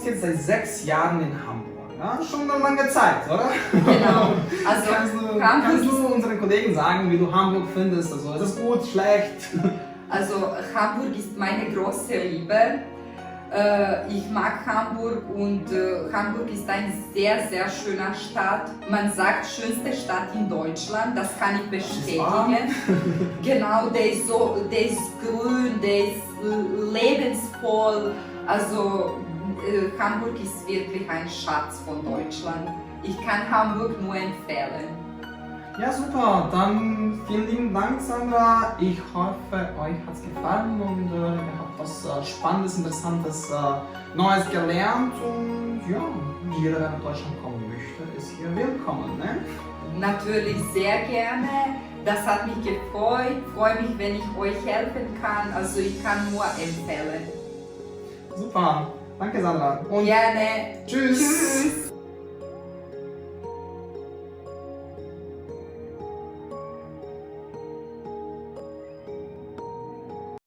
wohnst jetzt seit 6 Jahren in Hamburg. Ja, schon eine lange Zeit, oder? Genau. Also kannst du unseren Kollegen sagen, wie du Hamburg findest? Also ist es gut, schlecht? Also Hamburg ist meine große Liebe. Ich mag Hamburg und Hamburg ist eine sehr, sehr schöne Stadt. Man sagt, schönste Stadt in Deutschland, das kann ich bestätigen. Genau, der ist grün, der ist lebensvoll. Also Hamburg ist wirklich ein Schatz von Deutschland. Ich kann Hamburg nur empfehlen. Ja, super. Dann vielen lieben Dank, Sandra. Ich hoffe, euch hat es gefallen und ihr habt was Spannendes, Interessantes, Neues gelernt. Und ja, jeder, der nach Deutschland kommen möchte, ist hier willkommen. Ne? Natürlich sehr gerne. Das hat mich gefreut. Ich freue mich, wenn ich euch helfen kann. Also ich kann nur empfehlen. Super. Danke, Sandra. Und gerne. Tschüss.